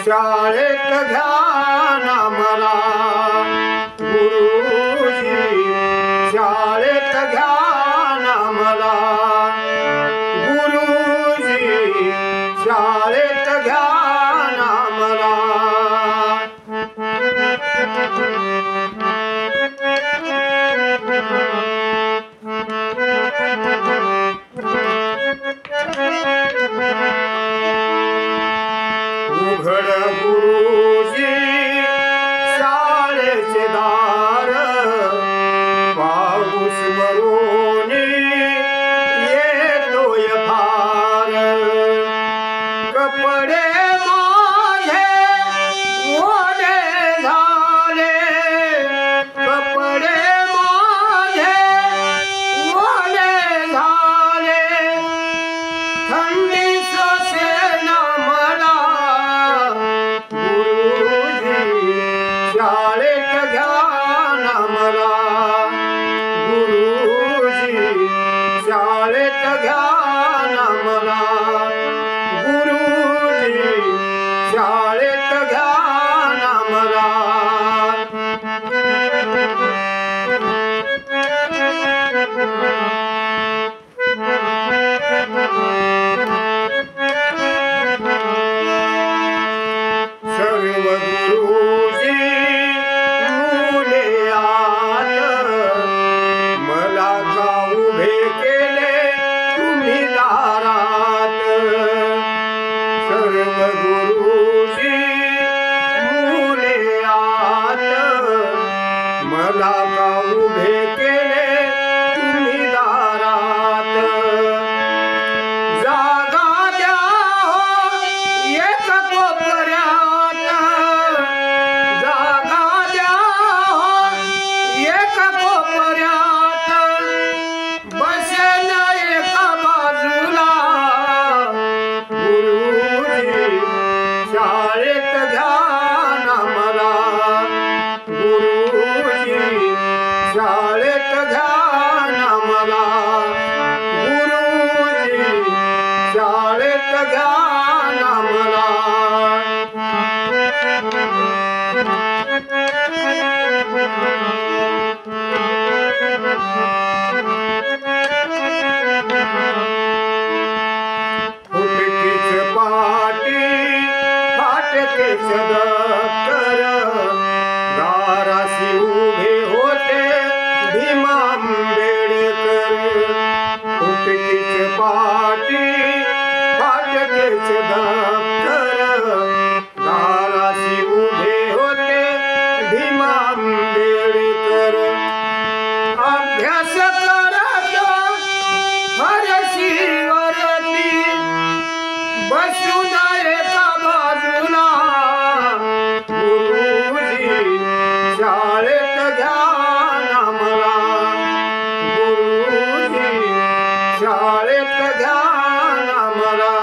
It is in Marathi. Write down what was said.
शाळेत घ्या ना मला गुरुजी, शाळेत घ्या ना मला गुरुजी, शाळेत घ्या ना मला। उघड गुरुजी शाळेचे दार, पाऊस भरूनी येतोय फार, कपडे माझे ओले झाले, कपडे माझे ओले झाले, थंडी सोसेना मला गुरुजी, शाळेत घ्या ना मला गुरुजी, शाळेत घ्या ना मला गुरुजी, शाळेत घ्या ना मला। सर्व गुरुजी मुले आत, मला का उभे केले तुम्ही दारात। सर्व गुरुजी मुले आत, मला का उभे केले तुम्ही दारात। जागा द्या हो एक कोपऱ्यात, जागा द्या हो एक कोपऱ्यात, बसेन एका बाजूला गुरुजी, शाळेत घ्या ना मला गुरुजी, शाळेत घ्या ना मला गुरुजी, शाळेत घ्या ना मला। फुटकीच पाटी फाटकेच दप्तर, दाराशी उभे होते भीमा आंबेडकर। फुटकीच पाटी फाटकेच दप्तर, दाराशी उभे होते भीमा आंबेडकर। अभ्यास करतो फरशीवरती बसून एका बाजूला गुरुजी, शाळेत घ्या ना मला गुरुजी, शाळेत घ्या ना मला।